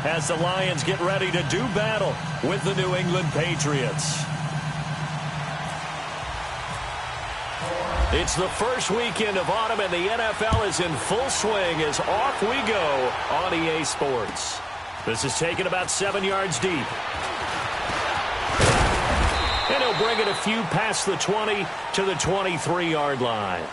as the Lions get ready to do battle with the New England Patriots. It's the first weekend of autumn, and the NFL is in full swing as off we go on EA Sports. This is taken about 7 yards deep. And he'll bring it a few past the 20 to the 23-yard line.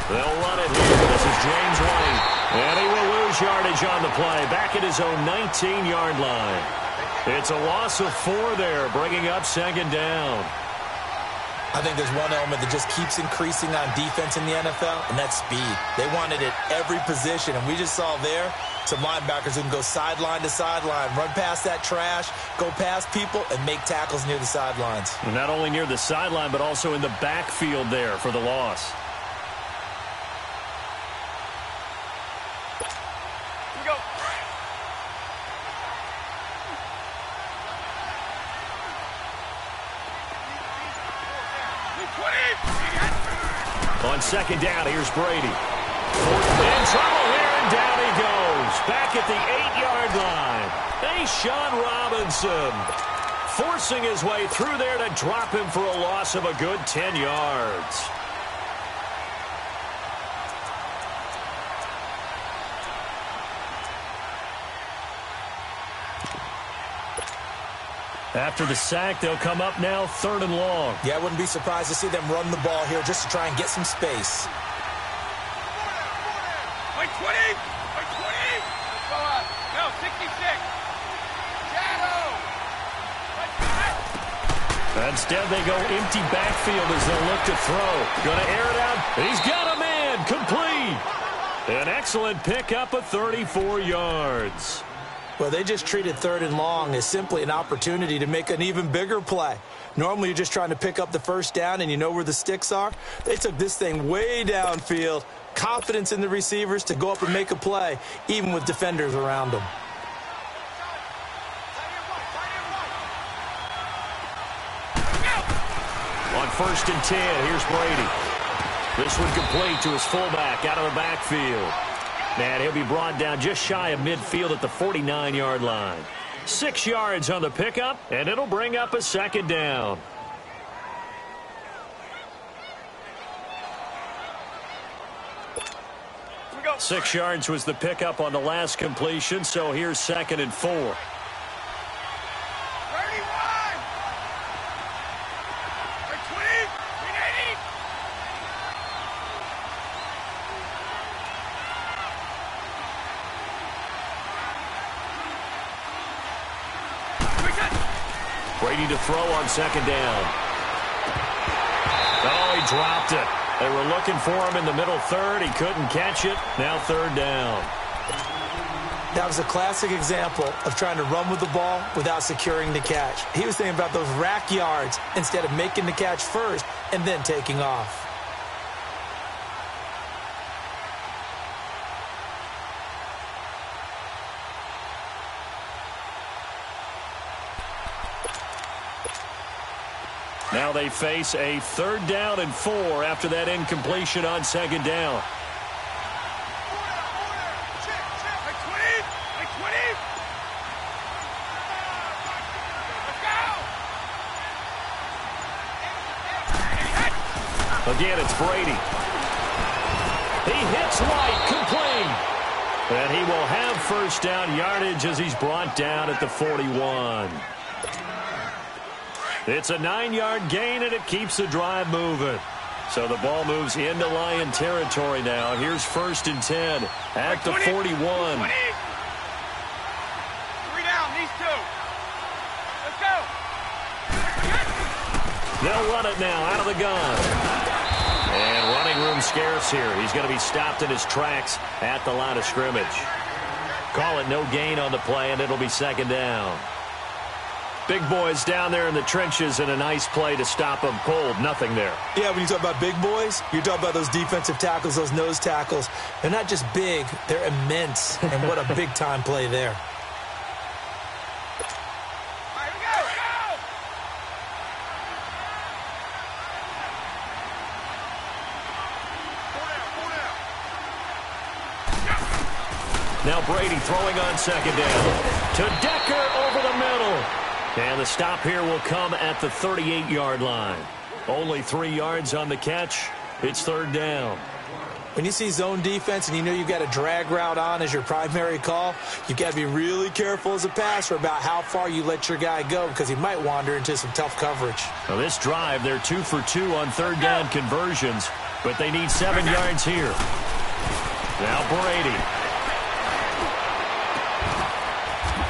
They'll run it here. This is James White. And he will lose yardage on the play. Back at his own 19-yard line. It's a loss of 4 there, bringing up second down. I think there's one element that just keeps increasing on defense in the NFL, and that's speed. They want it at every position, and we just saw there some linebackers who can go sideline to sideline, run past that trash, go past people, and make tackles near the sidelines. Not only near the sideline, but also in the backfield there for the loss. On second down, here's Brady. In trouble here, and down he goes. Back at the 8-yard line. Sean Robinson forcing his way through there to drop him for a loss of a good 10 yards. After the sack, they'll come up now 3rd and long. Yeah, I wouldn't be surprised to see them run the ball here just to try and get some space. Wait, 20! Wait, 20! Let's go up. No, 66. Shadow! Instead, they go empty backfield as they'll look to throw. Going to air it out. He's got a man. Complete. An excellent pickup of 34 yards. Well, they just treated 3rd and long as simply an opportunity to make an even bigger play. Normally, you're just trying to pick up the first down and you know where the sticks are. They took this thing way downfield. Confidence in the receivers to go up and make a play, even with defenders around them. On 1st and 10, here's Brady. This one complete to his fullback out of the backfield. And he'll be brought down just shy of midfield at the 49-yard line. 6 yards on the pickup, and it'll bring up a second down. Here we go. 6 yards was the pickup on the last completion, so here's 2nd and 4. Brady to throw on 2nd down. Oh, he dropped it. They were looking for him in the middle 3rd. He couldn't catch it. Now 3rd down. That was a classic example of trying to run with the ball without securing the catch. He was thinking about those rack yards instead of making the catch first and then taking off. Now they face a 3rd down and 4 after that incompletion on 2nd down. Again, it's Brady. He hits White, complete. And he will have 1st down yardage as he's brought down at the 41. It's a 9-yard gain, and it keeps the drive moving. So the ball moves into Lion territory now. Here's 1st and 10 at the 41. 3 down, these 2. Let's go. They'll run it now out of the gun. And running room scarce here. He's going to be stopped in his tracks at the line of scrimmage. Call it no gain on the play, and it'll be 2nd down. Big boys down there in the trenches, and a nice play to stop them cold. Nothing there. Yeah, when you talk about big boys, you're talking about those defensive tackles, those nose tackles. They're not just big, they're immense. And what a big-time play there. Now Brady throwing on second down. To Decker over the middle. And the stop here will come at the 38-yard line. Only 3 yards on the catch. It's third down. When you see zone defense and you know you've got a drag route on as your primary call, you've got to be really careful as a passer about how far you let your guy go because he might wander into some tough coverage. Now this drive, they're 2 for 2 on third down conversions, but they need 7 yards here. Now Brady.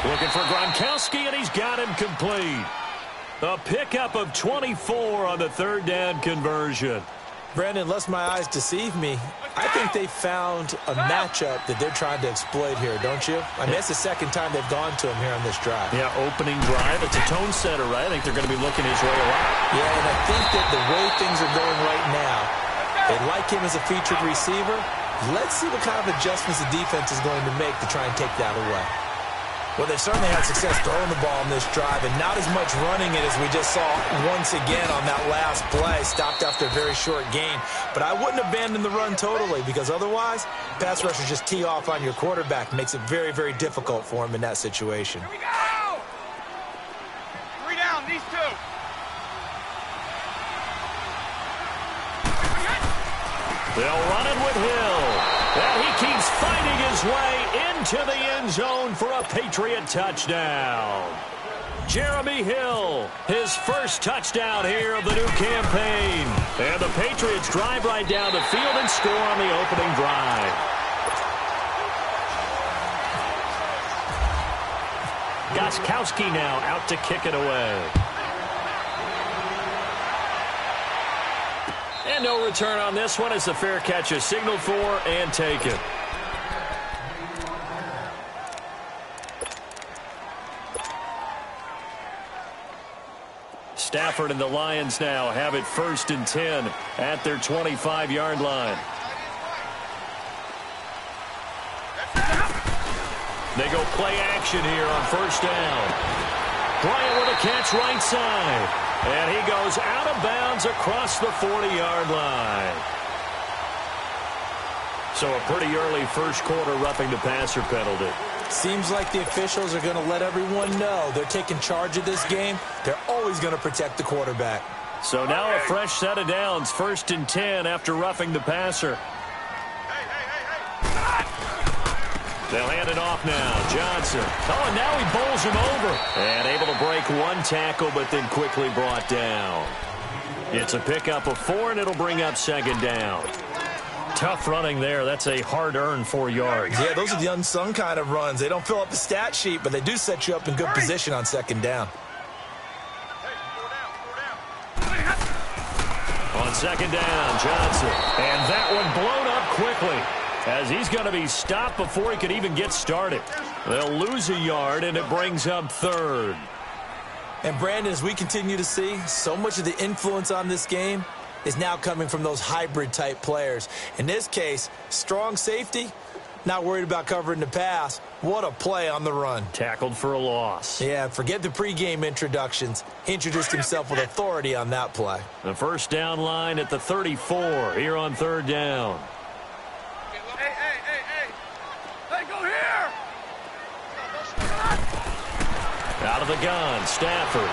Looking for Gronkowski, and he's got him complete. A pickup of 24 on the third down conversion. Brandon, unless my eyes deceive me, I think they found a matchup that they're trying to exploit here, don't you? I mean, it's the second time they've gone to him here on this drive. Yeah, opening drive. It's a tone setter, right? I think they're going to be looking his way a lot. Yeah, and I think that the way things are going right now, they like him as a featured receiver. Let's see what kind of adjustments the defense is going to make to try and take that away. Well, they've certainly had success throwing the ball on this drive, and not as much running it as we just saw once again on that last play. Stopped after a very short gain. But I wouldn't abandon the run totally, because otherwise, pass rushers just tee off on your quarterback. Makes it very, very difficult for him in that situation. Here we go! 3 down, these 2. They'll run it with Hill. And he keeps fighting his way into the end zone for a Patriot touchdown. Jeremy Hill, his first touchdown here of the new campaign. And the Patriots drive right down the field and score on the opening drive. Gostkowski now out to kick it away. And no return on this one as the fair catch is signaled for and taken. Stafford and the Lions now have it 1st and 10 at their 25-yard line. They go play action here on 1st down. Bryant with a catch right side. And he goes out of bounds across the 40-yard line. So a pretty early first quarter roughing the passer penalty. Seems like the officials are going to let everyone know they're taking charge of this game. They're always going to protect the quarterback. So now a fresh set of downs, 1st and 10 after roughing the passer. They'll hand it off now. Johnson. Oh, and now he bowls him over. And able to break one tackle, but then quickly brought down. It's a pickup of 4, and it'll bring up 2nd down. Tough running there. That's a hard-earned 4 yards. Yeah, those are the unsung kind of runs. They don't fill up the stat sheet, but they do set you up in good position on 2nd down. On 2nd down, Johnson. And that one blown up quickly, as he's going to be stopped before he could even get started. They'll lose a yard, and it brings up 3rd. And, Brandon, as we continue to see, so much of the influence on this game is now coming from those hybrid-type players. In this case, strong safety, not worried about covering the pass. What a play on the run. Tackled for a loss. Yeah, forget the pregame introductions. He introduced himself with authority on that play. The 1st down line at the 34 here on 3rd down. Hey, go here! Out of the gun, Stafford.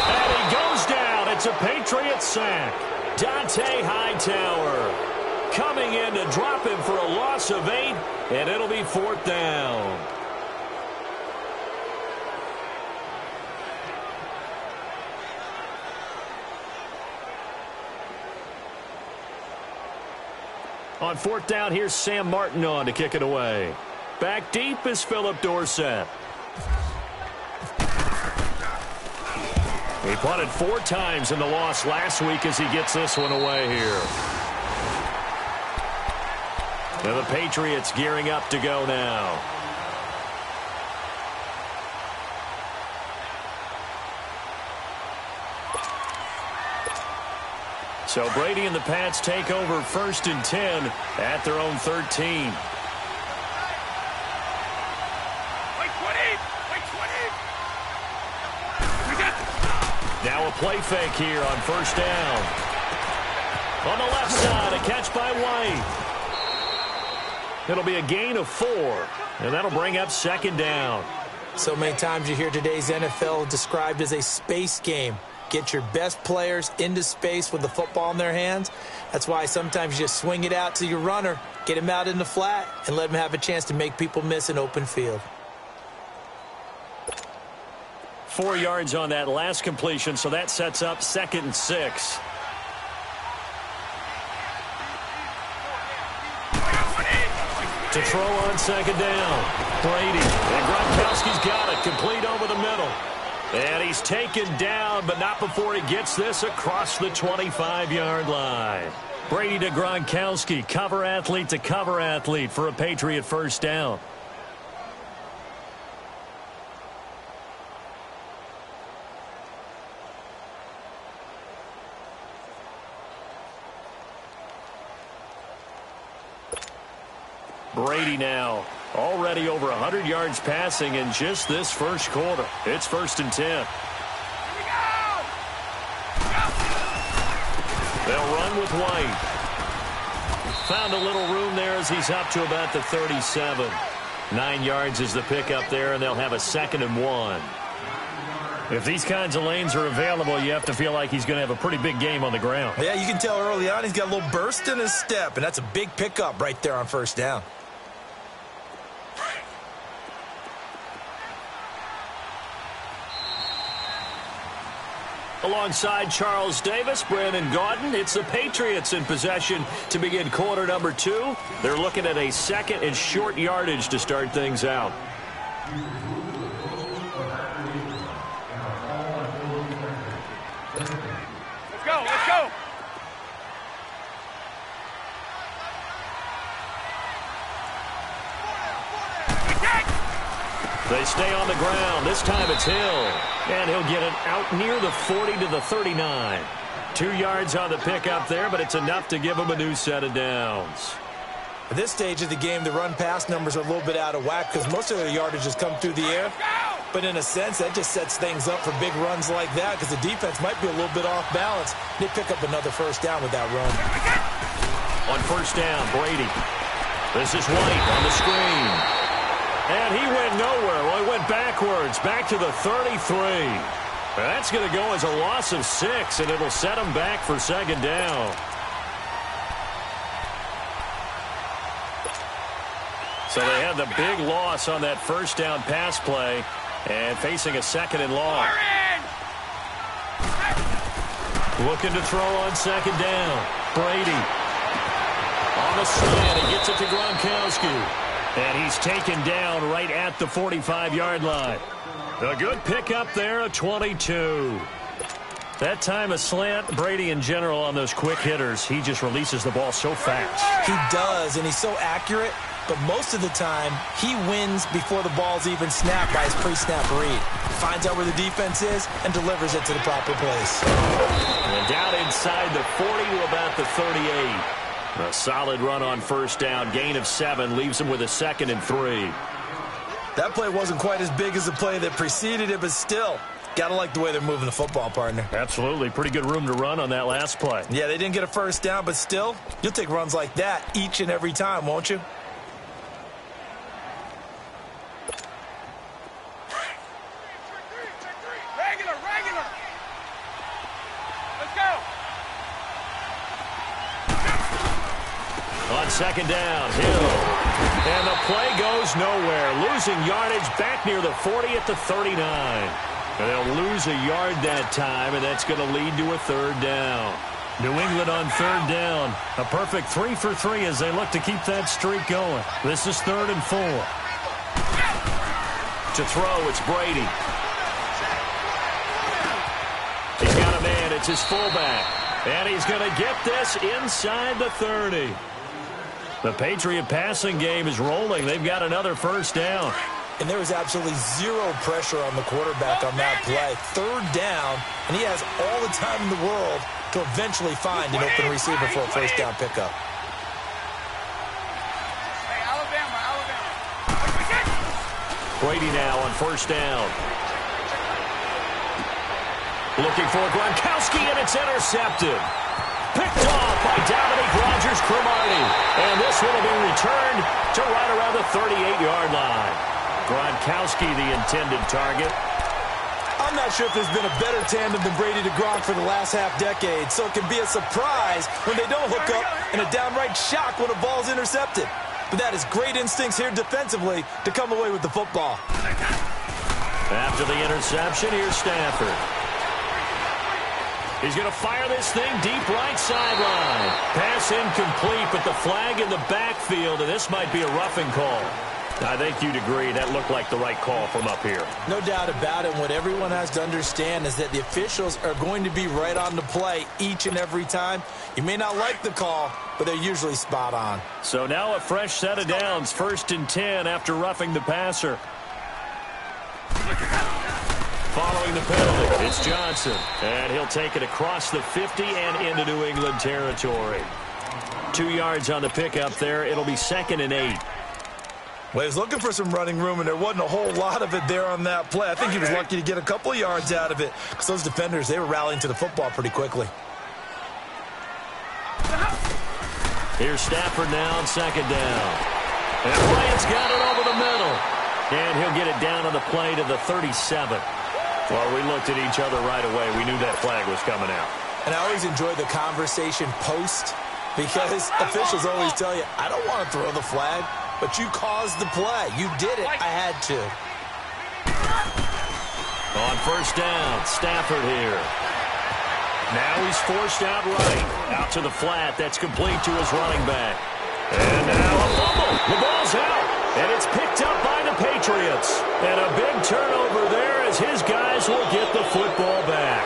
And he goes down. It's a Patriot sack. Dante Hightower coming in to drop him for a loss of 8, and it'll be 4th down. On 4th down, here's Sam Martin on to kick it away. Back deep is Philip Dorsett. He punted 4 times in the loss last week as he gets this one away here. Now the Patriots gearing up to go now. So Brady and the Pats take over 1st and 10 at their own 13. Now a play fake here on 1st down. On the left side, a catch by White. It'll be a gain of 4, and that'll bring up 2nd down. So many times you hear today's NFL described as a space game. Get your best players into space with the football in their hands. That's why sometimes you just swing it out to your runner, get him out in the flat, and let him have a chance to make people miss an open field. 4 yards on that last completion, so that sets up 2nd and 6. To throw on 2nd down. Brady. And Gronkowski's got it. Complete over the middle. And he's taken down, but not before he gets this across the 25-yard line. Brady to Gronkowski. Cover athlete to cover athlete for a Patriot 1st down. Brady now already over 100 yards passing in just this 1st quarter. It's 1st and 10. They'll run with White. Found a little room there as he's up to about the 37. 9 yards is the pickup there, and they'll have a 2nd and 1. If these kinds of lanes are available, you have to feel like he's going to have a pretty big game on the ground. Yeah, you can tell early on he's got a little burst in his step, and that's a big pickup right there on 1st down. Alongside Charles Davis, Brandon Gaudin, it's the Patriots in possession to begin quarter number 2. They're looking at a 2nd and short yardage to start things out. Let's go, let's go. They stay on the ground. This time it's Hill. And he'll get it out near the 40 to the 39. 2 yards on the pickup there, but it's enough to give him a new set of downs. At this stage of the game, the run-pass numbers are a little bit out of whack because most of their yardage has come through the air. But in a sense, that just sets things up for big runs like that because the defense might be a little bit off balance. They pick up another 1st down with that run. On 1st down, Brady. This is White on the screen. And he went nowhere. Well, he went backwards, back to the 33. That's going to go as a loss of 6, and it'll set him back for 2nd down. So they had the big loss on that 1st down pass play and facing a 2nd and long. Looking to throw on 2nd down. Brady. On the slant, he gets it to Gronkowski. And he's taken down right at the 45-yard line. A good pickup there, a 22. That time a slant, Brady in general on those quick hitters, he just releases the ball so fast. He does, and he's so accurate, but most of the time he wins before the ball's even snapped by his pre-snap read. Finds out where the defense is and delivers it to the proper place. And down inside the 40 to about the 38. A solid run on 1st down. Gain of 7 leaves him with a 2nd and 3. That play wasn't quite as big as the play that preceded it, but still, gotta like the way they're moving the football, partner. Absolutely. Pretty good room to run on that last play. Yeah, they didn't get a 1st down, but still, you'll take runs like that each and every time, won't you? Regular. Let's go. On 2nd down, Hill. And the play goes nowhere. Losing yardage back near the 40 at the 39. And they'll lose a yard that time, and that's going to lead to a 3rd down. New England on 3rd down. A perfect 3 for 3 as they look to keep that streak going. This is 3rd and 4. To throw, it's Brady. He's got a man. It's his fullback. And he's going to get this inside the 30. The Patriot passing game is rolling. They've got another 1st down. And there was absolutely zero pressure on the quarterback on that play. Third down, and he has all the time in the world to eventually find an open receiver for a first down pickup. Brady now on first down. Looking for Gronkowski, and it's intercepted. Picked off by Dominique Rodgers-Cromartie. And this one will be returned to right around the 38-yard line. Gronkowski, the intended target. I'm not sure if there's been a better tandem than Brady to Gronk for the last half-decade, so it can be a surprise when they don't hook up and a downright shock when a ball's intercepted. But that is great instincts here defensively to come away with the football. After the interception, here's Stafford. He's going to fire this thing deep right sideline. Pass incomplete, but the flag in the backfield, and this might be a roughing call. I think you'd agree that looked like the right call from up here. No doubt about it. What everyone has to understand is that the officials are going to be right on the play each and every time. You may not like the call, but they're usually spot on. So now a fresh set of downs, 1st and 10 after roughing the passer. Following the penalty, it's Johnson. And he'll take it across the 50 and into New England territory. 2 yards on the pickup there. It'll be 2nd and 8. Well, he was looking for some running room, and there wasn't a whole lot of it there on that play. I think he was lucky to get a couple of yards out of it because those defenders, they were rallying to the football pretty quickly. Here's Stafford now on 2nd down. And Bryant's got it over the middle. And he'll get it down on the play to the 37. Well, we looked at each other right away. We knew that flag was coming out. And I always enjoy the conversation post because officials always tell you, I don't want to throw the flag, but you caused the play. You did it. I had to. On 1st down, Stafford here. Now he's forced out right. Out to the flat. That's complete to his running back. And now a fumble. The ball's out. And it's picked up by the Patriots. And a big turnover there as his guys will get the football back.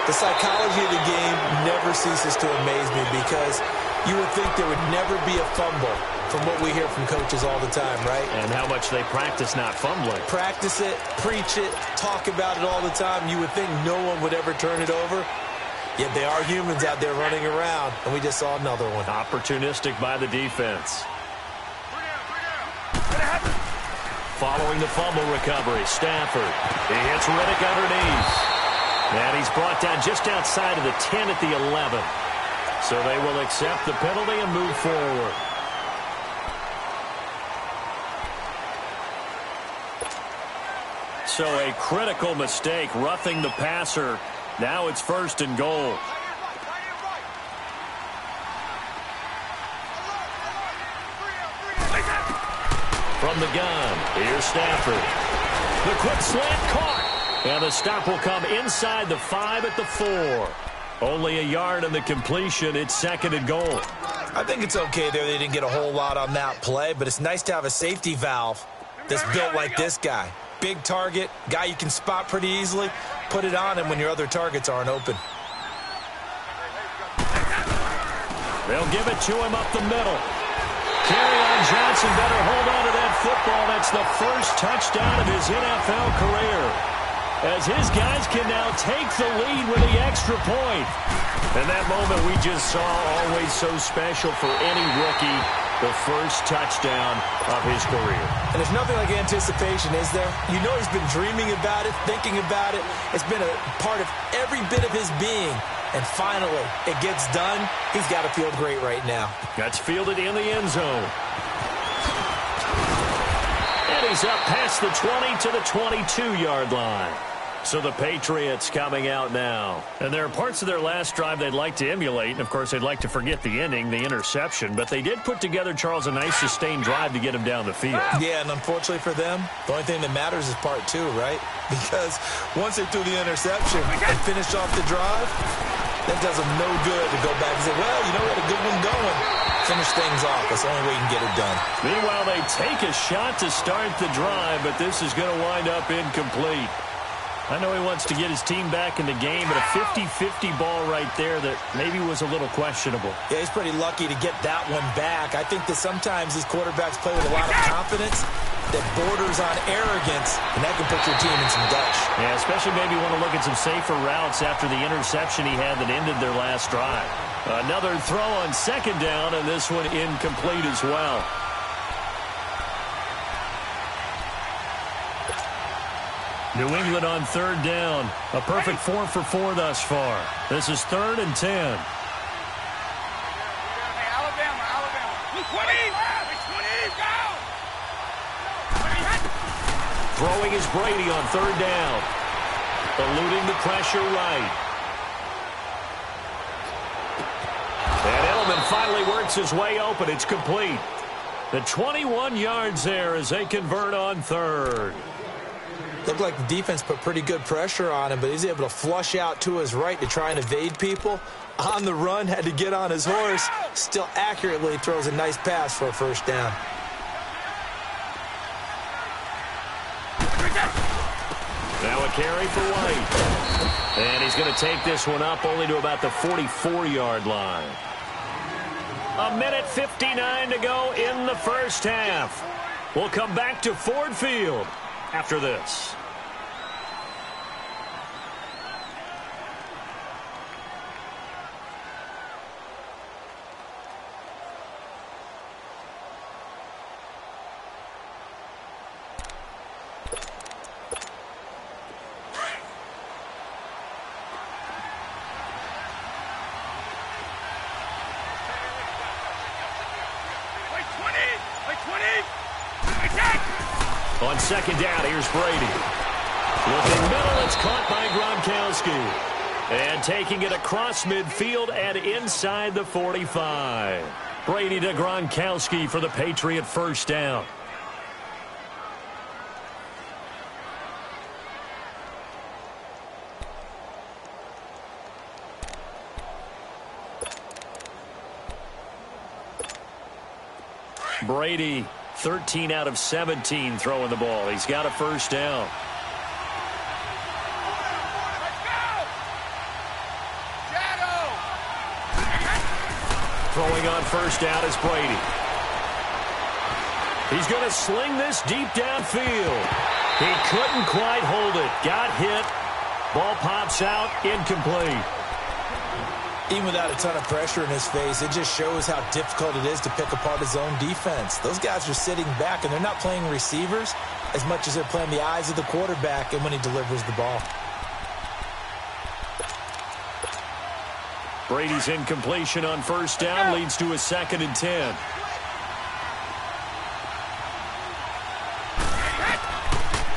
The psychology of the game never ceases to amaze me because you would think there would never be a fumble from what we hear from coaches all the time, right? And how much they practice not fumbling. Practice it, preach it, talk about it all the time. You would think no one would ever turn it over. Yet they are humans out there running around, and we just saw another one. Opportunistic by the defense. Following the fumble recovery, Stafford. He hits Riddick underneath. And he's brought down just outside of the 10 at the 11. So they will accept the penalty and move forward. So a critical mistake, roughing the passer. Now it's 1st and goal. From the gun, here's Stafford. The quick slant caught. And the stop will come inside the 5 at the 4. Only a yard on the completion. It's 2nd and goal. I think it's okay there. They didn't get a whole lot on that play, but it's nice to have a safety valve that's built like this guy. Big target, guy you can spot pretty easily. Put it on him when your other targets aren't open. They'll give it to him up the middle. Kerryon Johnson better hold on to that football. That's the first touchdown of his NFL career. As his guys can now take the lead with the extra point. And that moment we just saw, always so special for any rookie. The first touchdown of his career. And there's nothing like anticipation, is there? You know he's been dreaming about it, thinking about it. It's been a part of every bit of his being. And finally, it gets done. He's got to feel great right now. That's fielded in the end zone. And he's up past the 20 to the 22-yard line. So the Patriots coming out now. And there are parts of their last drive they'd like to emulate. And, of course, they'd like to forget the ending, the interception. But they did put together, Charles, a nice sustained drive to get him down the field. Yeah, and unfortunately for them, the only thing that matters is part 2, right? Because once they threw the interception and finished off the drive, that does them no good to go back and say, well, you know, we had a good one going. Finish things off. That's the only way you can get it done. Meanwhile, they take a shot to start the drive, but this is going to wind up incomplete. I know he wants to get his team back in the game, but a 50-50 ball right there that maybe was a little questionable. Yeah, he's pretty lucky to get that one back. I think that sometimes these quarterbacks play with a lot of confidence, that borders on arrogance, and that can put your team in some dutch. Yeah, especially maybe want to look at some safer routes after the interception he had that ended their last drive. Another throw on second down, and this one incomplete as well. New England on third down. A perfect 4 for 4 thus far. This is 3rd and 10. Alabama. 20, go! Throwing is Brady on third down. Eluding the pressure right. And Edelman finally works his way open. It's complete. The 21 yards there as they convert on third. Looked like the defense put pretty good pressure on him, but he's able to flush out to his right to try and evade people. On the run, had to get on his horse. Still accurately throws a nice pass for a first down. Now a carry for White. And he's going to take this one up only to about the 44-yard line. 1:59 to go in the first half. We'll come back to Ford Field after this. On second down, here's Brady. Looking middle, it's caught by Gronkowski. And taking it across midfield and inside the 45. Brady to Gronkowski for the Patriot first down. Brady, 13 out of 17 throwing the ball. He's got a first down. Throwing on first down is Brady. He's going to sling this deep downfield. He couldn't quite hold it. Got hit. Ball pops out. Incomplete. Even without a ton of pressure in his face, it just shows how difficult it is to pick apart his own defense. Those guys are sitting back, and they're not playing receivers as much as they're playing the eyes of the quarterback and when he delivers the ball. Brady's incompletion on first down leads to a 2nd and 10.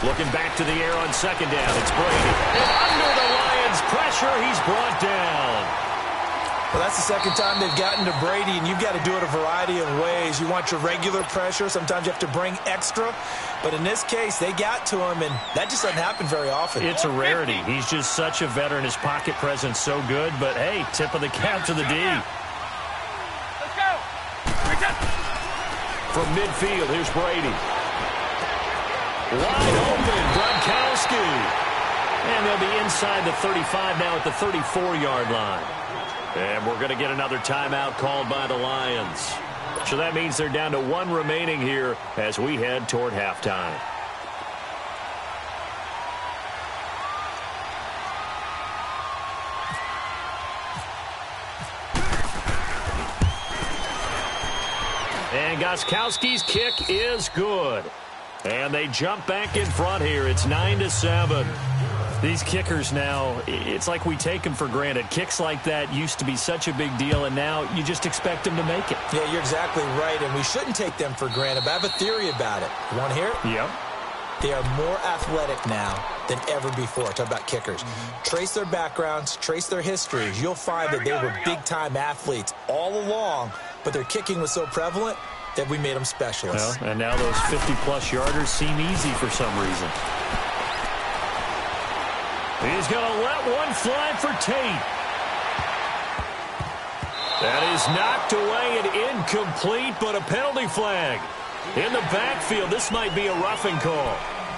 Looking back to the air on second down, it's Brady. And under the Lions' pressure, he's brought down. Well, that's the second time they've gotten to Brady, and you've got to do it a variety of ways. You want your regular pressure. Sometimes you have to bring extra. But in this case, they got to him, and that just doesn't happen very often. It's a rarity. He's just such a veteran. His pocket presence so good. But, hey, tip of the cap to the D. Let's go. From midfield, here's Brady. Wide open, Gronkowski. And they'll be inside the 35 now at the 34-yard line. And we're going to get another timeout called by the Lions. So that means they're down to 1 remaining here as we head toward halftime. And Gostkowski's kick is good. And they jump back in front here. It's 9-7. These kickers now, it's like we take them for granted. Kicks like that used to be such a big deal, and now you just expect them to make it. Yeah, you're exactly right, and we shouldn't take them for granted, but I have a theory about it. You want to hear it? Yep. They are more athletic now than ever before. Talk about kickers. Trace their backgrounds, trace their histories. You'll find that they were big-time athletes all along, but their kicking was so prevalent that we made them specialists. Well, and now those 50-plus yarders seem easy for some reason. He's going to let one fly for Tate. That is knocked away and incomplete, but a penalty flag. In the backfield, this might be a roughing call.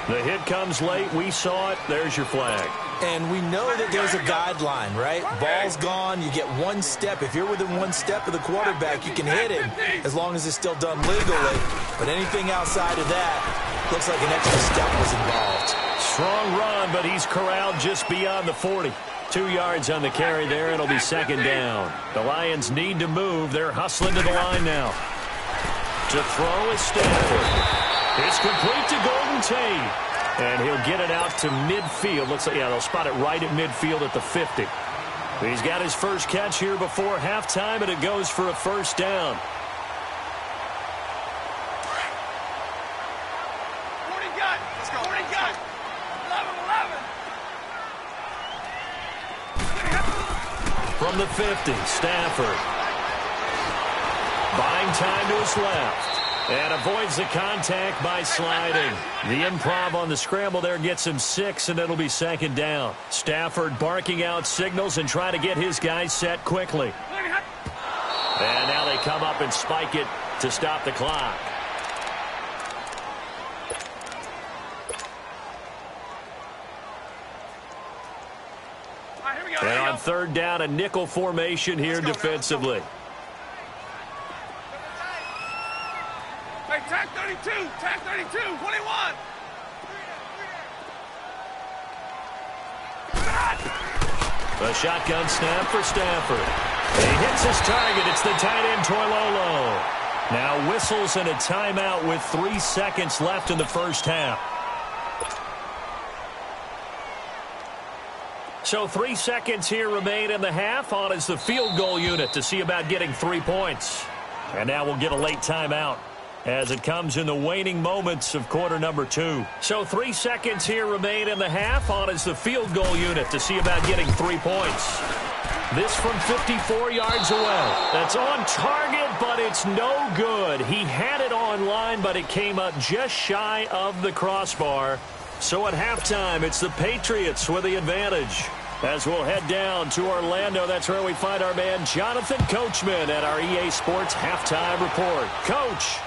The hit comes late. We saw it. There's your flag. And we know that there's a guideline, right? Ball's gone. You get 1 step. If you're within 1 step of the quarterback, you can hit him as long as it's still done legally. But anything outside of that, Looks like an extra step was involved. Strong run, but he's corralled just beyond the 40. 2 yards on the carry there. It'll be second down. The Lions need to move. They're hustling to the line now. To throw is Stafford. It's complete to Golden Tate. And he'll get it out to midfield. Looks like, yeah, they'll spot it right at midfield at the 50. He's got his first catch here before halftime, and it goes for a first down. From the 50, Stafford. Buying time to his left. And avoids the contact by sliding. The improv on the scramble there gets him 6, and it'll be second down. Stafford barking out signals and trying to get his guys set quickly. And now they come up and spike it to stop the clock. And on third down, a nickel formation here defensively. Hey, tag 32, tag 32, 21. A shotgun snap for Stafford. He hits his target. It's the tight end, Toilolo. Now whistles and a timeout with 3 seconds left in the first half. So 3 seconds here remain in the half. On is the field goal unit to see about getting 3 points. And now we'll get a late timeout as it comes in the waning moments of quarter number 2. So 3 seconds here remain in the half. On is the field goal unit to see about getting 3 points. This from 54 yards away. That's on target, but it's no good. He had it on line, but it came up just shy of the crossbar. So at halftime, it's the Patriots with the advantage. As we'll head down to Orlando, that's where we find our man Jonathan Coachman at our EA Sports Halftime Report. Coach,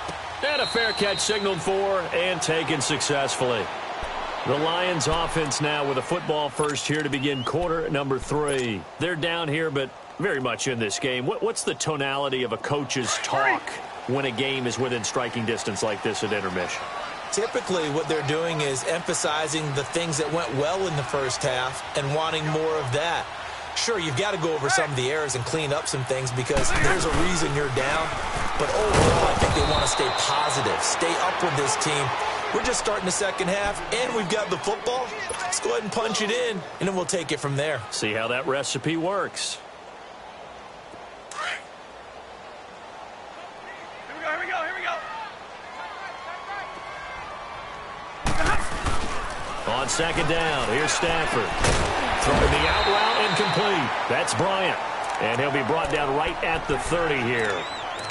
and a fair catch signaled for and taken successfully. The Lions offense now with a football first here to begin quarter number 3. They're down here, but very much in this game. What's the tonality of a coach's talk when a game is within striking distance like this at intermission? Typically, what they're doing is emphasizing the things that went well in the first half and wanting more of that. Sure, you've got to go over some of the errors and clean up some things because there's a reason you're down. But overall, I think they want to stay positive, stay up with this team. We're just starting the second half, and we've got the football. Let's go ahead and punch it in, and then we'll take it from there. See how that recipe works. Here we go. On second down, here's Stafford. Throwing the out route incomplete. That's Bryant. And he'll be brought down right at the 30 here.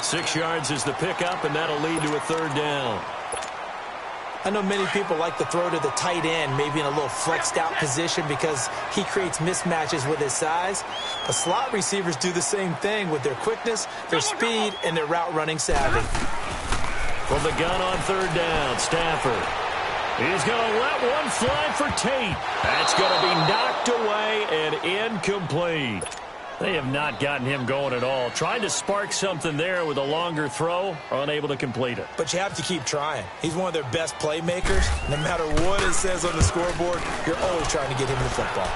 6 yards is the pickup, and that'll lead to a third down. I know many people like to throw to the tight end, maybe in a little flexed out position because he creates mismatches with his size. But slot receivers do the same thing with their quickness, their speed, and their route running savvy. From the gun on third down, Stafford. He's going to let one fly for Tate. That's going to be knocked away and incomplete. They have not gotten him going at all. Trying to spark something there with a longer throw, unable to complete it. But you have to keep trying. He's one of their best playmakers. No matter what it says on the scoreboard, you're always trying to get him the football.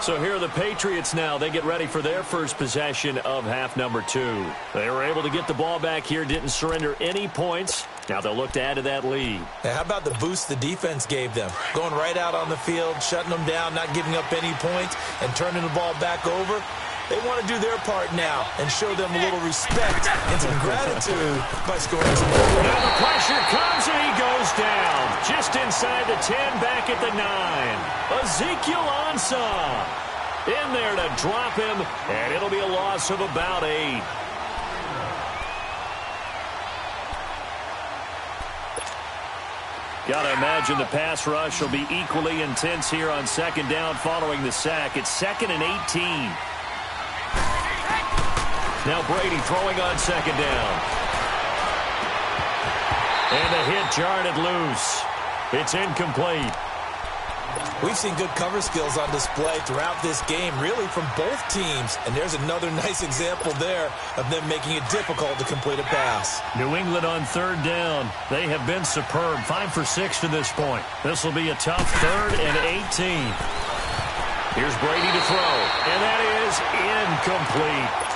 So here are the Patriots now. They get ready for their first possession of half number 2. They were able to get the ball back here, didn't surrender any points. Now they'll look to add to that lead. Now, how about the boost the defense gave them? Going right out on the field, shutting them down, not giving up any points, and turning the ball back over. They want to do their part now and show them a little respect and some gratitude by scoring some goals. Now the pressure comes and he goes down. Just inside the 10, back at the 9. Ezekiel Ansah in there to drop him, and it'll be a loss of about 8. Gotta imagine the pass rush will be equally intense here on second down following the sack. It's 2nd and 18. Now Brady throwing on second down. And the hit jarred it loose. It's incomplete. We've seen good cover skills on display throughout this game, really from both teams. And there's another nice example there of them making it difficult to complete a pass. New England on third down. They have been superb. 5 for 6 to this point. This will be a tough 3rd and 18. Here's Brady to throw. And that is incomplete.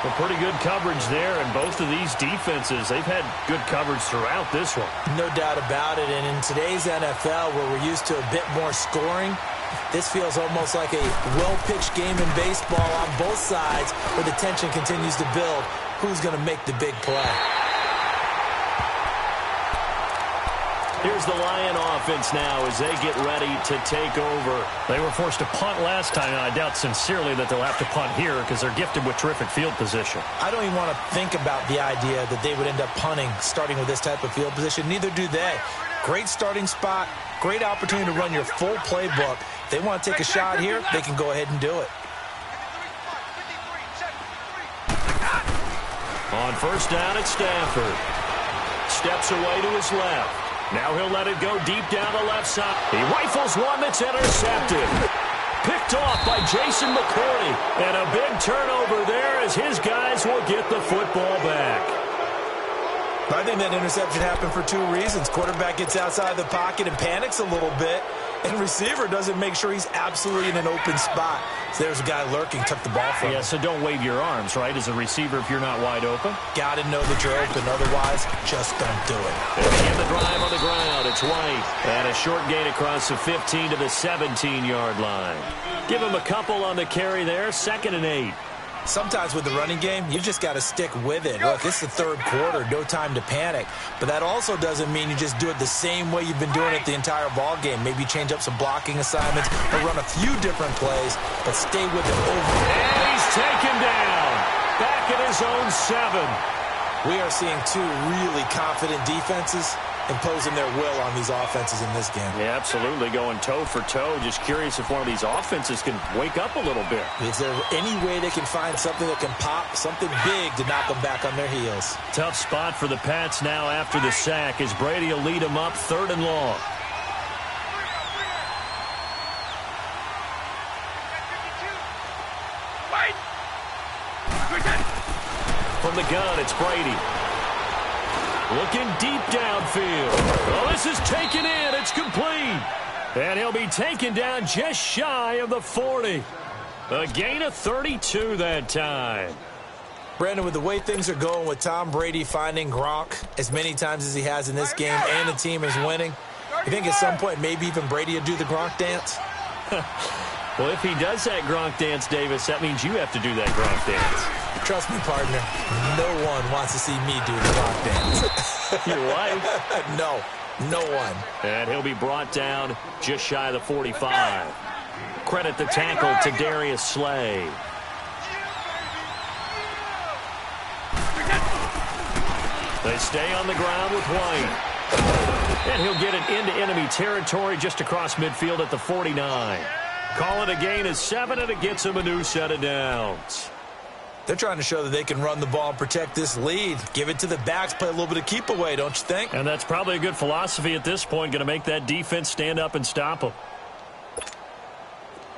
Well, pretty good coverage there, and both of these defenses, they've had good coverage throughout this one. No doubt about it, and in today's NFL, where we're used to a bit more scoring, this feels almost like a well-pitched game in baseball on both sides, where the tension continues to build. Who's going to make the big play? Here's the Lion offense now as they get ready to take over. They were forced to punt last time, and I doubt sincerely that they'll have to punt here because they're gifted with terrific field position. I don't even want to think about the idea that they would end up punting starting with this type of field position. Neither do they. Great starting spot, great opportunity to run your full playbook. If they want to take a shot here, they can go ahead and do it. On first down, it's Stafford. Steps away to his left. Now he'll let it go deep down the left side. He rifles one that's intercepted. Picked off by Jason McCourty. And a big turnover there as his guys will get the football back. I think that interception happened for 2 reasons. Quarterback gets outside the pocket and panics a little bit, and receiver doesn't make sure he's absolutely in an open spot. So there's a guy lurking, took the ball from him. Yeah, so don't wave your arms, right, as a receiver if you're not wide open. Got to know that you're open. Otherwise, just don't do it. And they get the drive on the ground. It's White. And a short gain across the 15 to the 17-yard line. Give him a couple on the carry there. 2nd and 8. Sometimes with the running game, you just got to stick with it. Look, it's the 3rd quarter, no time to panic. But that also doesn't mean you just do it the same way you've been doing it the entire ball game. Maybe change up some blocking assignments or run a few different plays, but stay with it over. And he's taken down. Back at his own 7. We are seeing 2 really confident defenses imposing their will on these offenses in this game. Yeah, absolutely, going toe for toe. Just curious if one of these offenses can wake up a little bit. Is there any way they can find something that can pop, something big to knock them back on their heels? Tough spot for the Pats now after the sack as Brady will lead them up 3rd and long. From the gun, it's Brady. Looking deep downfield. Well, this is taken in. It's complete. And he'll be taken down just shy of the 40. A gain of 32 that time. Brandon, with the way things are going with Tom Brady finding Gronk as many times as he has in this game and the team is winning, you think at some point maybe even Brady will do the Gronk dance? Well, if he does that Gronk dance, Davis, that means you have to do that Gronk dance. Trust me, partner, no one wants to see me do the Gronk dance. Your wife? No one. And he'll be brought down just shy of the 45. Credit the tackle to Darius Slay. They stay on the ground with White. And he'll get it into enemy territory just across midfield at the 49. Call it a gain of 7, and it gets him a new set of downs. They're trying to show that they can run the ball and protect this lead. Give it to the backs, play a little bit of keep away, don't you think? And that's probably a good philosophy at this point, going to make that defense stand up and stop them.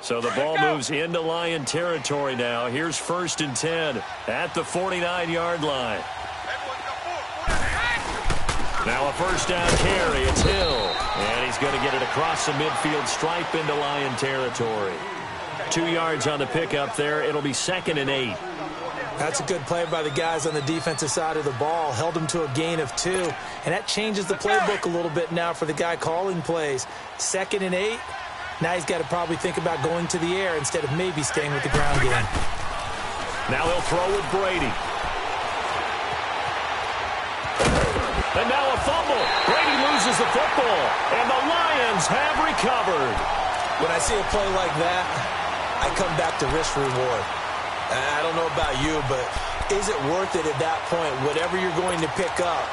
So the ball moves into Lion territory now. Here's 1st and 10 at the 49-yard line. Now a first down carry. It's Hill. And he's going to get it across the midfield stripe into Lion territory. 2 yards on the pickup there. It'll be 2nd and 8. That's a good play by the guys on the defensive side of the ball. Held them to a gain of 2. And that changes the playbook a little bit now for the guy calling plays. 2nd and 8. Now he's got to probably think about going to the air instead of maybe staying with the ground game. Now he'll throw with Brady. And now a fumble. Brady loses the football. And the Lions have recovered. When I see a play like that, I come back to risk reward. I don't know about you, but is it worth it at that point, whatever you're going to pick up,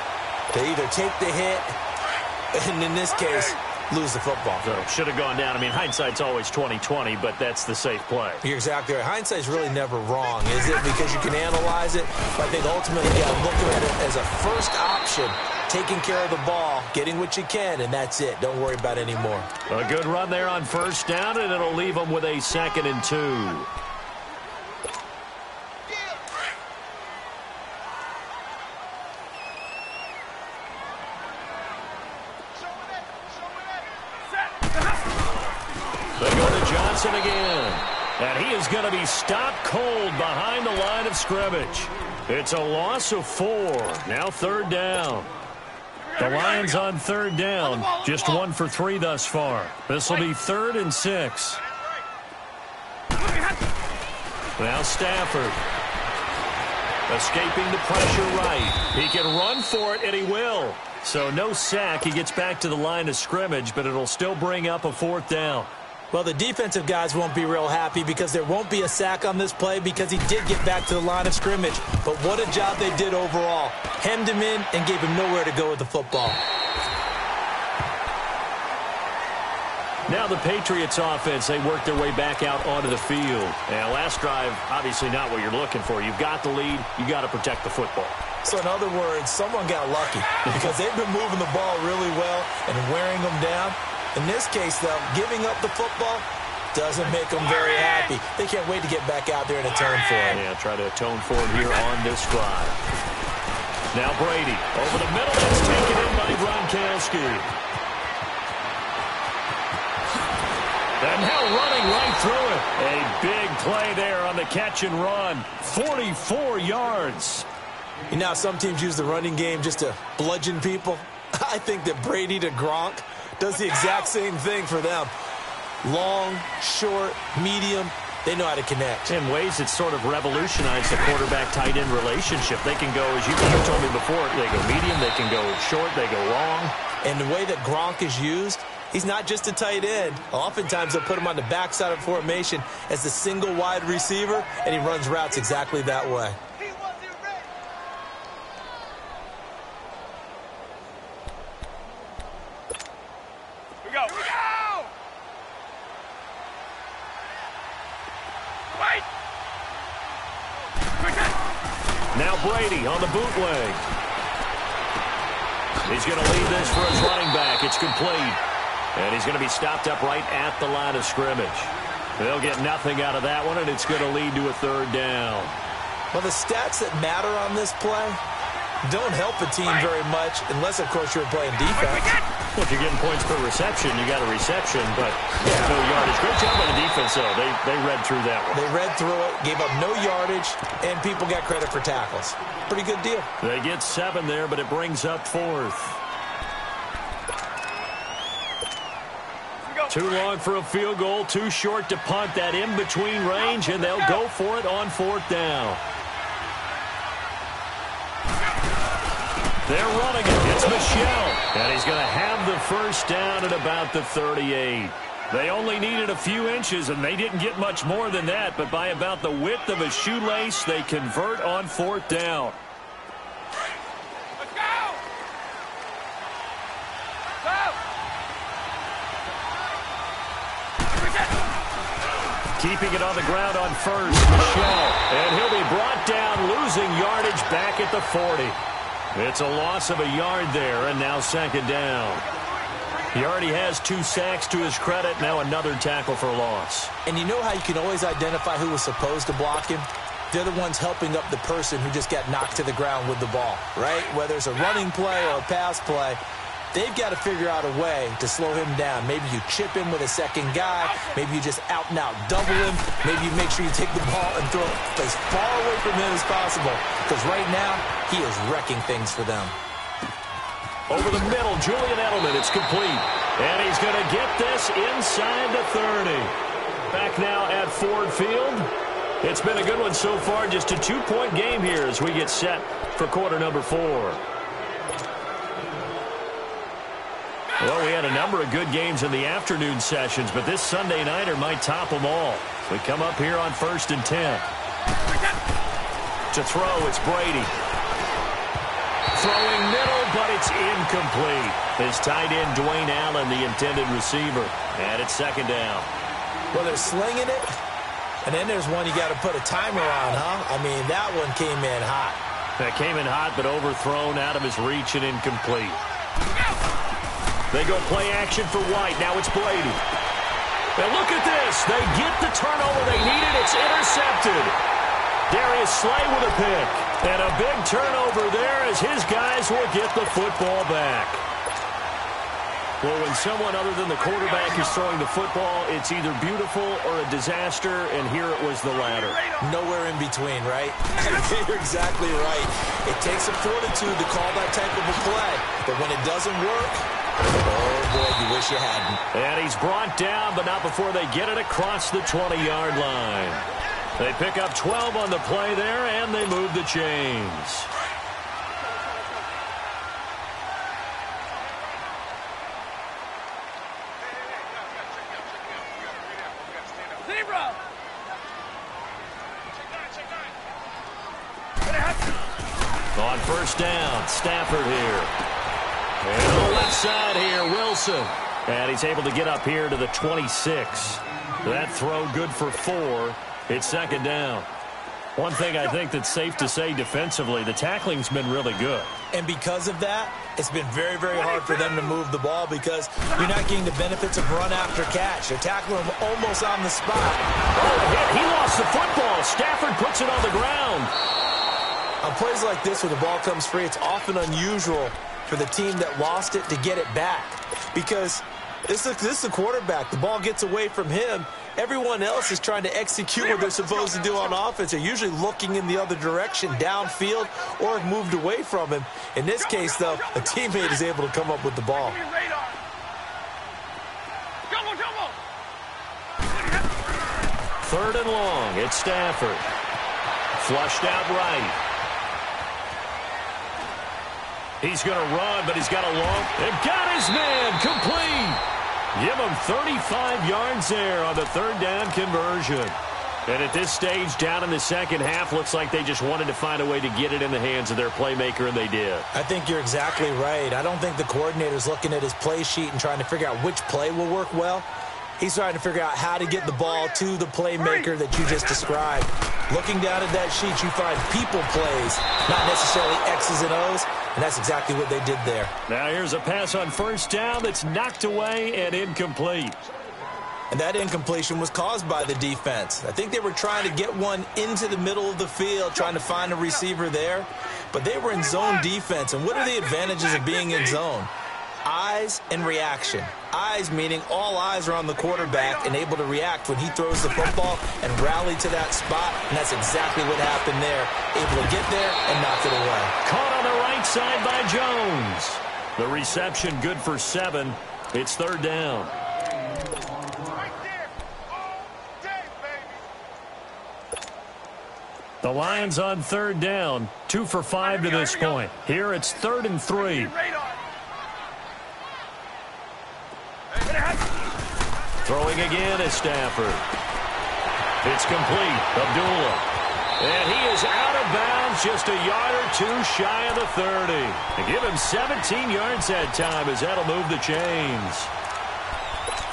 to either take the hit, and in this case, lose the football? So should have gone down. I mean, hindsight's always 20/20, but that's the safe play. You're exactly right. Hindsight's really never wrong, is it? Because you can analyze it. But I think ultimately you got to look at it as a first option taking care of the ball, getting what you can, and that's it. Don't worry about it anymore. A good run there on first down, and it'll leave them with a 2nd and 2. They go to Johnson again. And he is going to be stopped cold behind the line of scrimmage. It's a loss of 4. Now 3rd down. The Lions on 3rd down. Just 1 for 3 thus far. This will be 3rd and 6. Now Stafford. Escaping the pressure right. He can run for it, and he will. So no sack. He gets back to the line of scrimmage, but it'll still bring up a 4th down. Well, the defensive guys won't be real happy because there won't be a sack on this play because he did get back to the line of scrimmage. But what a job they did overall. Hemmed him in and gave him nowhere to go with the football. Now the Patriots offense, they work their way back out onto the field. And last drive, obviously not what you're looking for. You've got the lead. You got to protect the football. So in other words, someone got lucky because they've been moving the ball really well and wearing them down. In this case, though, giving up the football doesn't make them very happy. They can't wait to get back out there and atone for it. Yeah, try to atone for it here on this drive. Now Brady over the middle. That's taken in by Gronkowski. And now running right through it. A big play there on the catch and run. 44 yards. You know, some teams use the running game just to bludgeon people. I think that Brady to Gronk does the exact same thing for them. Long, short, medium, they know how to connect. In ways, it's sort of revolutionized the quarterback-tight end relationship. They can go, as you told me before, they go medium, they can go short, they go long. And the way that Gronk is used, he's not just a tight end. Oftentimes, they'll put him on the backside of formation as the single wide receiver, and he runs routes exactly that way. Now Brady on the bootleg. He's going to lead this for his running back. It's complete. And he's going to be stopped up right at the line of scrimmage. They'll get nothing out of that one, and it's going to lead to a 3rd down. Well, the stats that matter on this play don't help a team very much unless, of course, you're playing defense. Well, if you're getting points per reception, you got a reception, but no yardage. Great job on the defense, though. They read through that one. They read through it, gave up no yardage, and people got credit for tackles. Pretty good deal. They get 7 there, but it brings up 4th. Too long for a field goal, too short to punt. That in-between range, and they'll go for it on 4th down. They're running it. It's Michel. And he's going to have the 1st down at about the 38. They only needed a few inches, and they didn't get much more than that. But by about the width of a shoelace, they convert on 4th down. Let's go! Go! Keeping it on the ground on 1st, Michel. And he'll be brought down, losing yardage back at the 40. It's a loss of a yard there, and now 2nd down. He already has 2 sacks to his credit. Now another tackle for loss. And you know how you can always identify who was supposed to block him? They're the ones helping up the person who just got knocked to the ground with the ball, right? Whether it's a running play or a pass play, they've got to figure out a way to slow him down. Maybe you chip him with a second guy. Maybe you just out-and-out double him. Maybe you make sure you take the ball and throw it as far away from him as possible. Because right now, he is wrecking things for them. Over the middle, Julian Edelman. It's complete. And he's going to get this inside the 30. Back now at Ford Field. It's been a good one so far. Just a 2-point game here as we get set for quarter number 4. Well, we had a number of good games in the afternoon sessions, but this Sunday nighter might top them all. We come up here on 1st and 10. To throw, it's Brady. Throwing middle, but it's incomplete. His tight end, Dwayne Allen, the intended receiver. And it's 2nd down. Well, they're slinging it, and then there's one you got to put a timer on, huh? I mean, that one came in hot. That came in hot, but overthrown out of his reach and incomplete. They go play action for White. Now it's Brady. And look at this. They get the turnover they needed. It's intercepted. Darius Slay with a pick. And a big turnover there as his guys will get the football back. Well, when someone other than the quarterback is throwing the football, it's either beautiful or a disaster, and here it was the latter. Nowhere in between, right? You're exactly right. It takes some fortitude to call that type of a play, but when it doesn't work, oh, boy, you wish you hadn't. And he's brought down, but not before they get it across the 20-yard line. They pick up 12 on the play there, and they move the chains. On first down, Stafford here. And on the left side here, Wilson. And he's able to get up here to the 26. That throw good for 4. It's second down. One thing I think that's safe to say defensively, the tackling's been really good. And because of that, it's been very, very hard for them to move the ball because you're not getting the benefits of run after catch. They're tackling him almost on the spot. Oh, a hit. He lost the football. Stafford puts it on the ground. On plays like this where the ball comes free, it's often unusual for the team that lost it to get it back because this is the quarterback. The ball gets away from him. Everyone else is trying to execute what they're supposed to do on offense. They're usually looking in the other direction, downfield, or have moved away from him. In this case, though, a teammate is able to come up with the ball. Third and long. It's Stafford. Flushed out right. He's going to run, but he's got a long. They've got his man complete. Give him 35 yards there on the third down conversion. And at this stage, down in the second half, looks like they just wanted to find a way to get it in the hands of their playmaker, and they did. I think you're exactly right. I don't think the coordinator's looking at his play sheet and trying to figure out which play will work well. He's trying to figure out how to get the ball to the playmaker that you just described. Looking down at that sheet, you find people plays, not necessarily X's and O's, and that's exactly what they did there. Now here's a pass on first down that's knocked away and incomplete. And that incompletion was caused by the defense. I think they were trying to get one into the middle of the field, trying to find a receiver there, but they were in zone defense. And what are the advantages of being in zone? Eyes and reaction. Eyes meaning all eyes are on the quarterback and able to react when he throws the football and rally to that spot, and that's exactly what happened there. Able to get there and knock it away. Caught on the right side by Jones. The reception good for 7. It's third down. The Lions on third down, 2 for 5 to this point. Here it's 3rd and 3. Throwing again is Stafford. It's complete. Abdullah. And he is out of bounds just a yard or 2 shy of the 30. And give him 17 yards that time as that'll move the chains.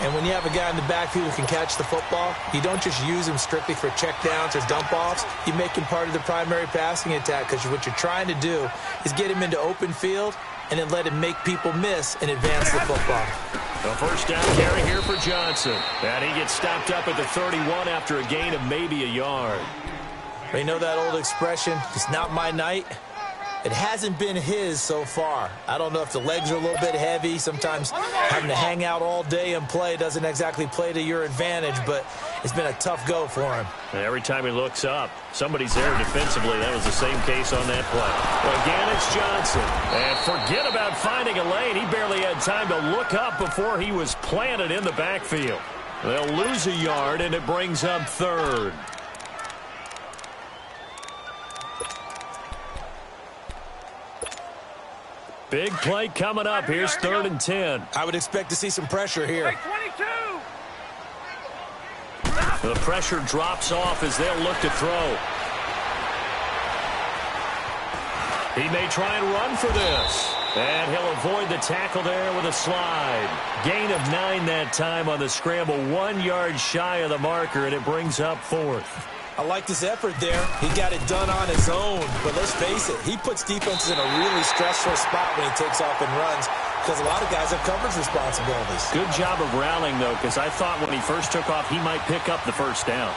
And when you have a guy in the backfield who can catch the football, you don't just use him strictly for checkdowns or dump-offs. You make him part of the primary passing attack because what you're trying to do is get him into open field and then let him make people miss and advance the football. A first down carry here for Johnson. And he gets stopped up at the 31 after a gain of maybe a yard. You know that old expression, it's not my night? It hasn't been his so far. I don't know if the legs are a little bit heavy. Sometimes having to hang out all day and play doesn't exactly play to your advantage, but it's been a tough go for him. And every time he looks up, somebody's there defensively. That was the same case on that play. Again, it's Johnson. And forget about finding a lane. He barely had time to look up before he was planted in the backfield. They'll lose a yard, and it brings up 3rd. Big play coming up. Here's 3rd and 10. I would expect to see some pressure here. The pressure drops off as they'll look to throw. He may try and run for this. And he'll avoid the tackle there with a slide. Gain of 9 that time on the scramble. 1 yard shy of the marker, and it brings up 4th. I like this effort there. He got it done on his own. But let's face it, he puts defenses in a really stressful spot when he takes off and runs because a lot of guys have coverage responsibilities. Good job of rallying, though, because I thought when he first took off, he might pick up the first down.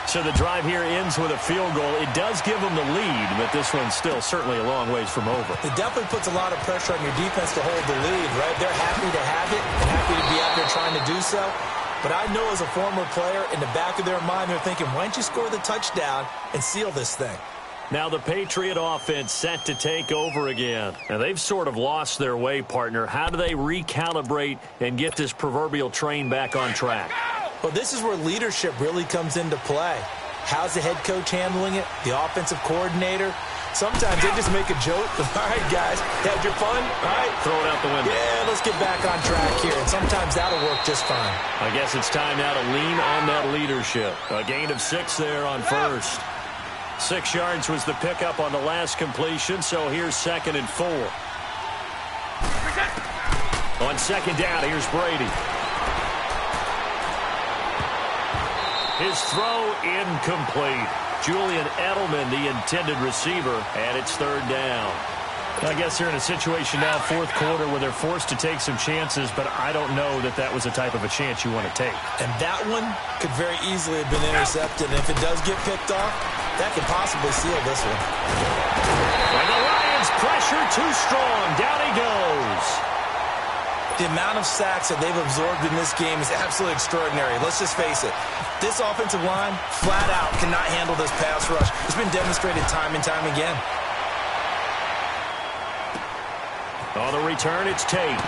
So the drive here ends with a field goal. It does give them the lead, but this one's still certainly a long ways from over. It definitely puts a lot of pressure on your defense to hold the lead, right? They're happy to have it and happy to be out there trying to do so. But I know as a former player, in the back of their mind, they're thinking, why don't you score the touchdown and seal this thing? Now the Patriot offense set to take over again. Now they've sort of lost their way, partner. How do they recalibrate and get this proverbial train back on track? Well, this is where leadership really comes into play. How's the head coach handling it? The offensive coordinator? Sometimes they just make a joke. All right, guys, had your fun? All right. Throw it out the window. Yeah, let's get back on track here. And sometimes that'll work just fine. I guess it's time now to lean on that leadership. A gain of 6 there on first. 6 yards was the pickup on the last completion, so here's 2nd and 4. On 2nd down, here's Brady. His throw incomplete. Julian Edelman, the intended receiver, and it's 3rd down. I guess they're in a situation now, 4th quarter, where they're forced to take some chances, but I don't know that that was the type of a chance you want to take. And that one could very easily have been intercepted, and if it does get picked off, that could possibly seal this one. And the Lions pressure too strong. Down he goes. The amount of sacks that they've absorbed in this game is absolutely extraordinary. Let's just face it. This offensive line, flat out, cannot handle this pass rush. It's been demonstrated time and time again. On the return, it's Tate.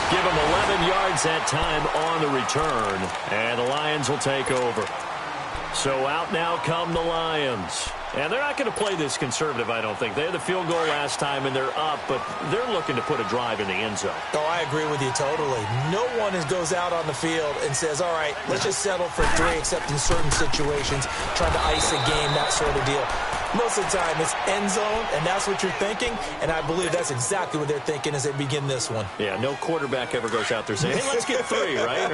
Give him 11 yards that time on the return, and the Lions will take over. So out now come the Lions. And they're not going to play this conservative, I don't think. They had the field goal last time, and they're up, but they're looking to put a drive in the end zone. Oh, I agree with you totally. No one goes out on the field and says, all right, let's just settle for 3, except in certain situations, trying to ice a game, that sort of deal. Most of the time, it's end zone, and that's what you're thinking, and I believe that's exactly what they're thinking as they begin this one. Yeah, no quarterback ever goes out there saying, hey, let's get 3, right?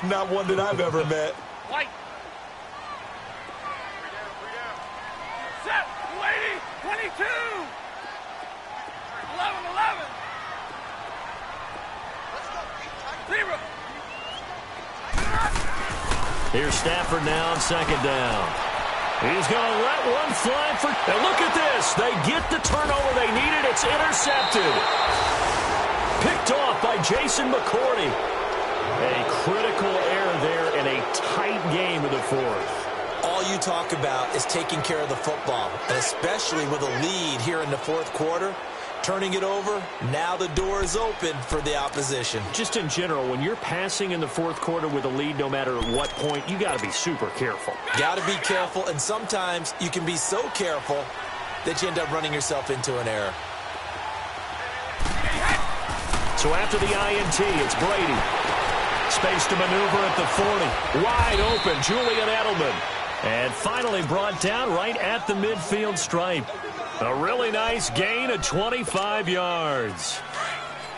Not one that I've ever met. White. Set. 280. 22. 11. 11. Zero. Here's Stafford now on 2nd down. He's going to let one fly for... Now look at this. They get the turnover they needed. It's intercepted. Picked off by Jason McCourty. A critical error there in a tight game of the 4th. All you talk about is taking care of the football, and especially with a lead here in the 4th quarter. Turning it over, now the door is open for the opposition. Just in general, when you're passing in the 4th quarter with a lead, no matter at what point, you got to be super careful. Got to be careful, and sometimes you can be so careful that you end up running yourself into an error. So after the INT, it's Brady. Space to maneuver at the 40. Wide open, Julian Edelman. And finally brought down right at the midfield stripe. A really nice gain of 25 yards.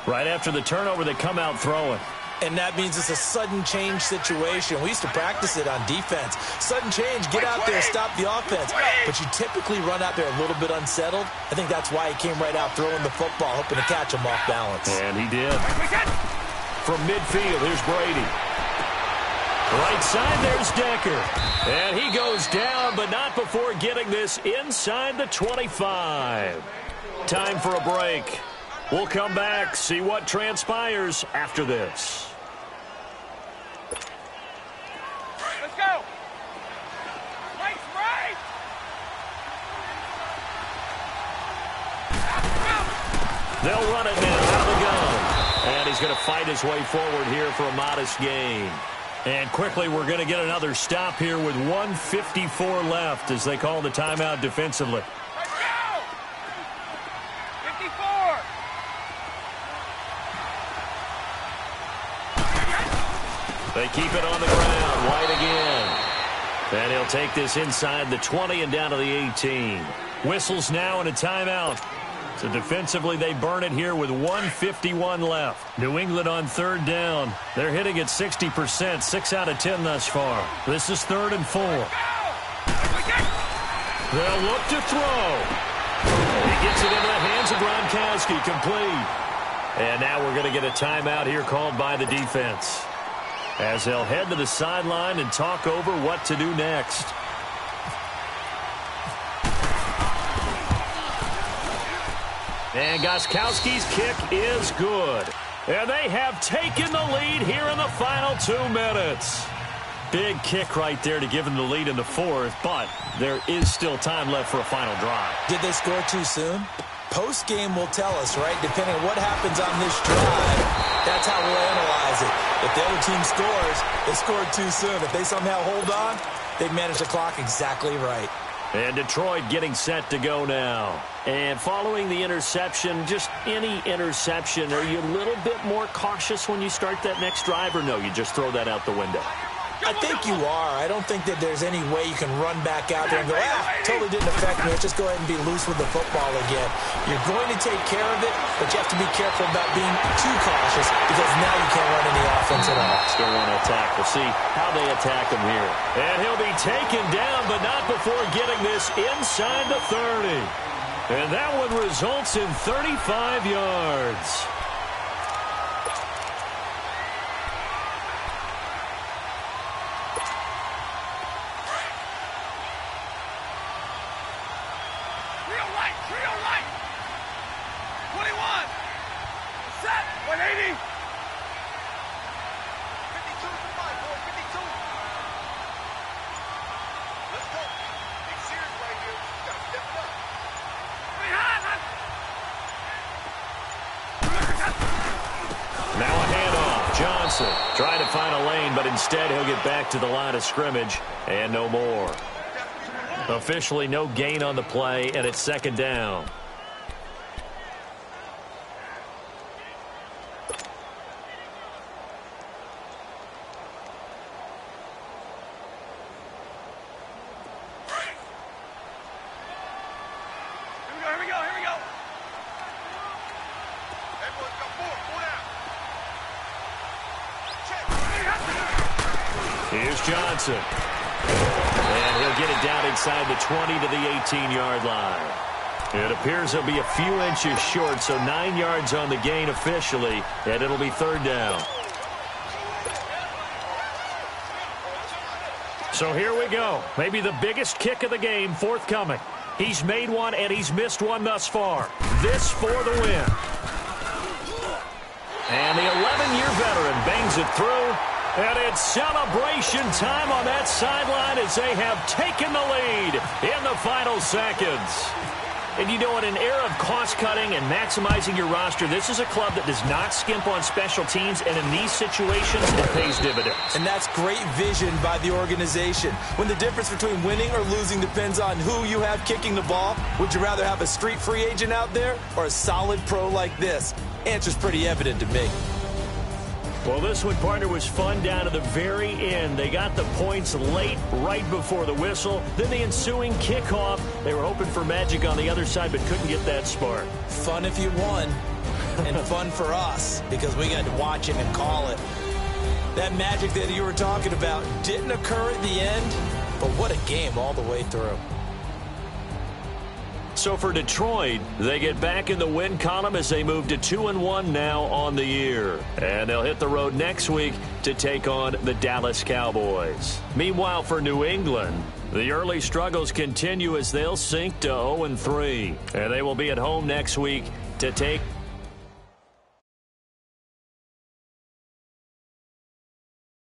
Right after the turnover, they come out throwing. And that means it's a sudden change situation. We used to practice it on defense. Sudden change, get out there, stop the offense. But you typically run out there a little bit unsettled. I think that's why he came right out throwing the football, hoping to catch him off balance. And he did. From midfield, here's Brady. Right side, there's Decker. And he goes down, but not before getting this inside the 25. Time for a break. We'll come back, see what transpires after this. Let's go. Right, right. They'll run it now out of the gun. And he's going to fight his way forward here for a modest gain. And quickly, we're going to get another stop here with 1:54 left as they call the timeout defensively. Let's go. 54. They keep it on the ground. White again. And he'll take this inside the 20 and down to the 18. Whistles now and a timeout. So defensively, they burn it here with 1:51 left. New England on third down. They're hitting at 60%, 6 out of 10 thus far. This is 3rd and 4. They'll look to throw. He gets it into the hands of Gronkowski, complete. And now we're going to get a timeout here called by the defense, as they'll head to the sideline and talk over what to do next. And Gostkowski's kick is good. And they have taken the lead here in the final 2 minutes. Big kick right there to give them the lead in the 4th, but there is still time left for a final drive. Did they score too soon? Post-game will tell us, right? Depending on what happens on this drive, that's how we'll analyze it. If the other team scores, they scored too soon. If they somehow hold on, they've managed the clock exactly right. And Detroit getting set to go now. And following the interception, just any interception, are you a little bit more cautious when you start that next drive, or no, you just throw that out the window? I think you are. I don't think that there's any way you can run back out there and go, totally didn't affect me. Let's just go ahead and be loose with the football again. You're going to take care of it, but you have to be careful about being too cautious, because now you can't run any offense at all. Still want to attack. We'll see how they attack him here. And he'll be taken down, but not before getting this inside the 30. And that one results in 35 yards. Trying to find a lane, but instead he'll get back to the line of scrimmage and no more. Officially no gain on the play, and it's 2nd down. Here's Johnson. And he'll get it down inside the 20 to the 18-yard line. It appears he'll be a few inches short, so 9 yards on the gain officially, and it'll be 3rd down. So here we go. Maybe the biggest kick of the game forthcoming. He's made one, and he's missed one thus far. This for the win. And the 11-year veteran bangs it through. And it's celebration time on that sideline as they have taken the lead in the final seconds. And you know, in an era of cost-cutting and maximizing your roster, this is a club that does not skimp on special teams, and in these situations, it pays dividends. And that's great vision by the organization. When the difference between winning or losing depends on who you have kicking the ball, would you rather have a street free agent out there or a solid pro like this? Answer's pretty evident to me. Well, this one, partner, was fun down to the very end. They got the points late, right before the whistle. Then the ensuing kickoff. They were hoping for magic on the other side, but couldn't get that spark. Fun if you won, and fun for us, because we got to watch it and call it. That magic that you were talking about didn't occur at the end, but what a game all the way through. So for Detroit, they get back in the win column as they move to 2-1 now on the year. And they'll hit the road next week to take on the Dallas Cowboys. Meanwhile, for New England, the early struggles continue as they'll sink to 0-3. And they will be at home next week to take